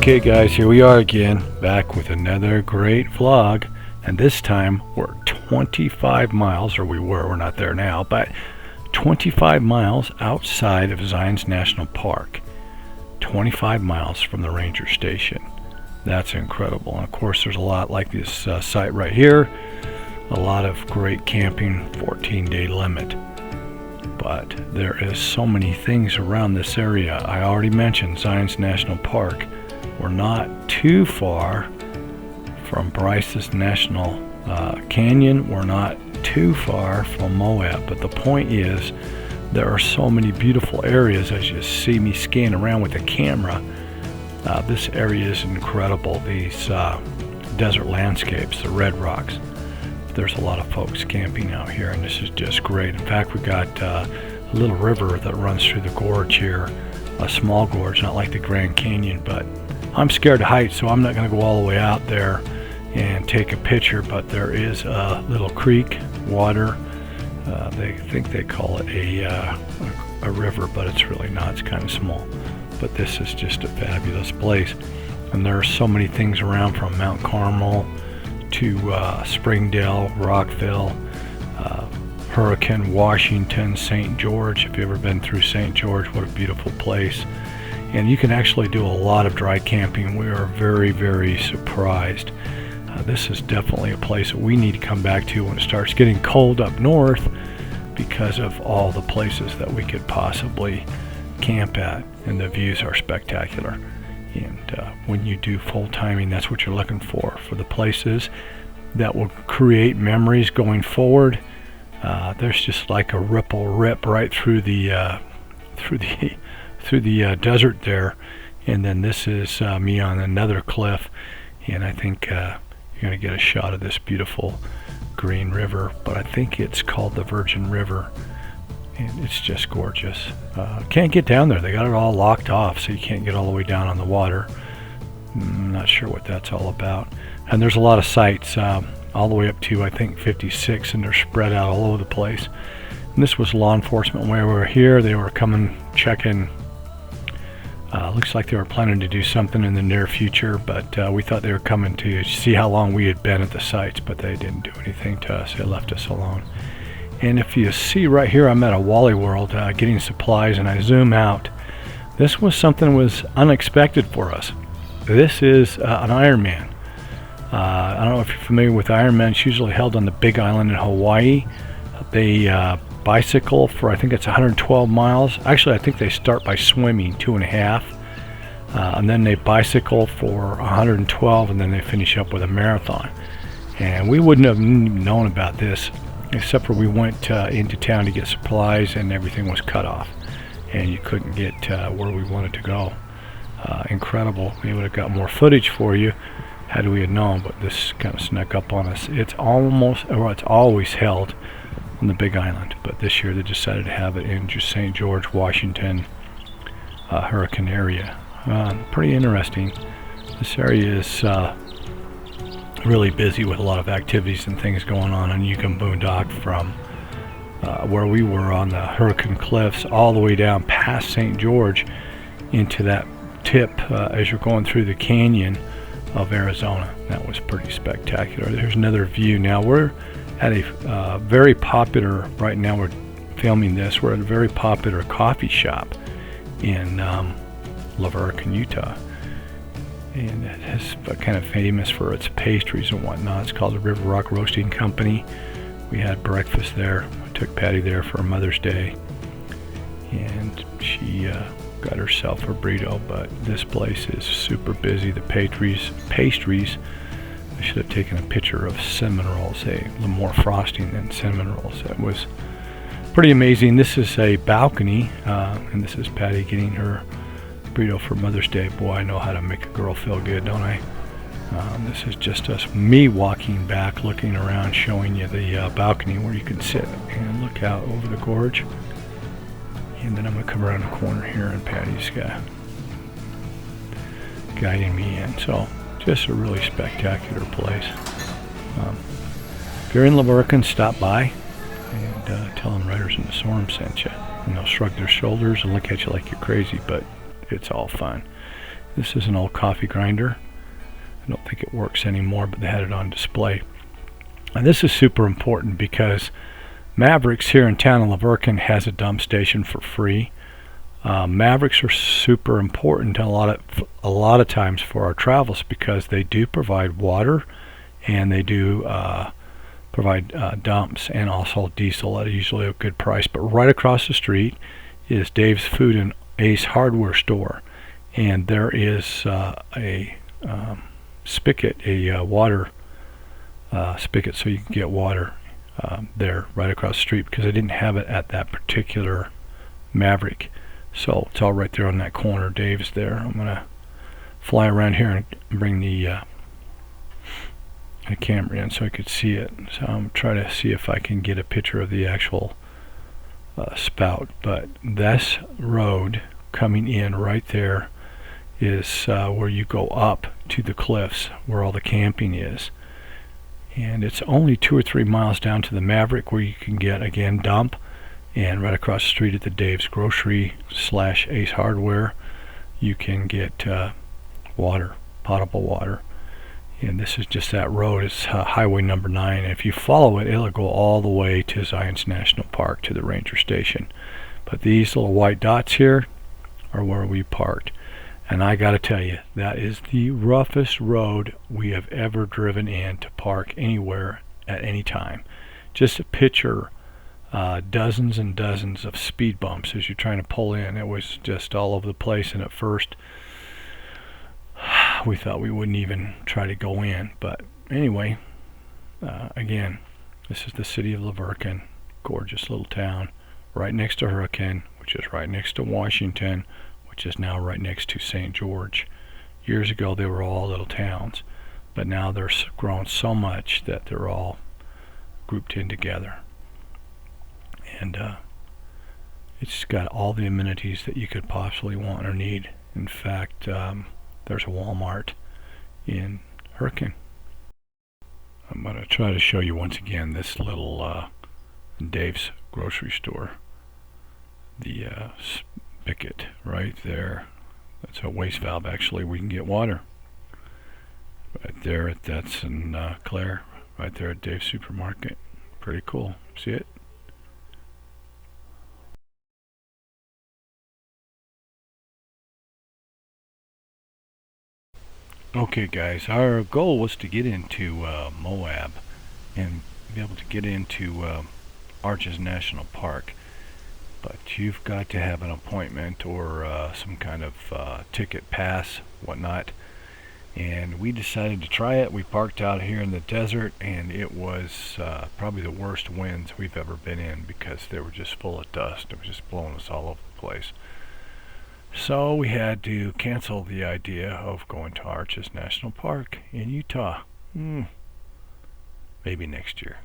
Okay guys, here we are again, back with another great vlog, and this time we're 25 miles, or we're not there now, but 25 miles outside of Zion's National Park. 25 miles from the ranger station. That's incredible. And of course there's a lot like this site right here, a lot of great camping, 14-day limit. But there is so many things around this area. I already mentioned Zion's National Park. We're not too far from Bryce's National Canyon. We're not too far from Moab. But the point is, there are so many beautiful areas as you see me scan around with the camera. This area is incredible. These desert landscapes, the red rocks. There's a lot of folks camping out here, and this is just great. In fact, we got a little river that runs through the gorge here. A small gorge, not like the Grand Canyon, but I'm scared of heights, so I'm not going to go all the way out there and take a picture, but there is a little creek, water. They think they call it a river, but it's really not. It's kind of small. But this is just a fabulous place. And there are so many things around, from Mount Carmel to Springdale, Rockville, Hurricane, Washington, St. George. If you've ever been through St. George, what a beautiful place. And you can actually do a lot of dry camping. We are very, very surprised. This is definitely a place that we need to come back to when it starts getting cold up north, because of all the places that we could possibly camp at, and the views are spectacular. And when you do full timing, that's what you're looking for the places that will create memories going forward. There's just like a rip right through the desert there, and then this is me on another cliff, and I think you're going to get a shot of this beautiful green river, but I think it's called the Virgin River, and it's just gorgeous. Can't get down there. They got it all locked off, so you can't get all the way down on the water. I'm not sure what that's all about. And there's a lot of sites all the way up to, I think, 56, and they're spread out all over the place. And this was law enforcement when we were here. They were coming, checking. Looks like they were planning to do something in the near future, but we thought they were coming to see how long we had been at the sites, but they didn't do anything to us. They left us alone. And if you see right here, I'm at a Wally World getting supplies, and I zoom out. This was something that was unexpected for us. This is an Ironman. I don't know if you're familiar with Ironman. It's usually held on the Big Island in Hawaii. They bicycle for, I think it's 112 miles. Actually, I think they start by swimming 2.5, and then they bicycle for 112, and then they finish up with a marathon. And we wouldn't have known about this, except for we went into town to get supplies, and everything was cut off, and you couldn't get where we wanted to go. Incredible. We would have got more footage for you had we had known, but this kind of snuck up on us. It's always held on the Big Island, but this year they decided to have it in just St. George, Washington, Hurricane area. Pretty interesting. This area is really busy with a lot of activities and things going on, and you can boondock from where we were on the Hurricane Cliffs all the way down past St. George into that tip as you're going through the canyon of Arizona. That was pretty spectacular. There's another view. Now we're at a very popular, right now we're filming this, we're at a very popular coffee shop in Verkin, Utah. And it is kind of famous for its pastries and whatnot. It's called the River Rock Roasting Company. We had breakfast there. I took Patti there for Mother's Day, and she got herself a burrito. But this place is super busy. The pastries, I should have taken a picture of cinnamon rolls, a little more frosting than cinnamon rolls. That was pretty amazing. This is a balcony, and this is Patti getting her burrito for Mother's Day. Boy, I know how to make a girl feel good, don't I? This is just me walking back, looking around, showing you the balcony where you can sit and look out over the gorge. And then I'm going to come around the corner here, and Patti's guiding me in. So just a really spectacular place. If you're in Verkin, stop by and tell them Riders in the Storm sent you. And they'll shrug their shoulders and look at you like you're crazy, but it's all fun. This is an old coffee grinder. I don't think it works anymore, but they had it on display. And this is super important because Mavericks here in town in Verkin has a dump station for free. Mavericks are super important a lot of times for our travels because they do provide water and they do provide dumps and also diesel at usually a good price. But right across the street is Dave's Food and Ace Hardware store, and there is a spigot, a water spigot, so you can get water there right across the street because I didn't have it at that particular Maverick. So it's all right there on that corner. Dave's there. I'm gonna fly around here and bring the camera in so I could see it. So I'm trying to see if I can get a picture of the actual spout. But this road coming in right there is where you go up to the cliffs where all the camping is. And it's only 2 or 3 miles down to the Maverick where you can get, again, dump. And right across the street at the Dave's Grocery / Ace Hardware, you can get water, potable water. And this is just that road. It's highway number 9. And if you follow it, it'll go all the way to Zions National Park to the ranger station. But these little white dots here are where we parked. And I gotta tell you, that is the roughest road we have ever driven in to park anywhere at any time. Just a picture dozens and dozens of speed bumps as you're trying to pull in. It was just all over the place, and at first we thought we wouldn't even try to go in. But anyway, again, this is the city of Verkin, gorgeous little town right next to Hurricane, which is right next to Washington, which is now right next to St. George. Years ago they were all little towns, but now they're grown so much that they're all grouped in together. And it's got all the amenities that you could possibly want or need. In fact, there's a Walmart in Verkin. I'm going to try to show you once again this little Dave's grocery store. The spigot right there. That's a waste valve actually. We can get water. Right there, that's in Claire. Right there at Dave's Supermarket. Pretty cool. See it? Okay guys, our goal was to get into Moab and be able to get into Arches National Park, but you've got to have an appointment or some kind of ticket pass, whatnot, and we decided to try it. We parked out here in the desert, and it was probably the worst winds we've ever been in because they were just full of dust. It was just blowing us all over the place. So we had to cancel the idea of going to Arches National Park in Utah. Maybe next year.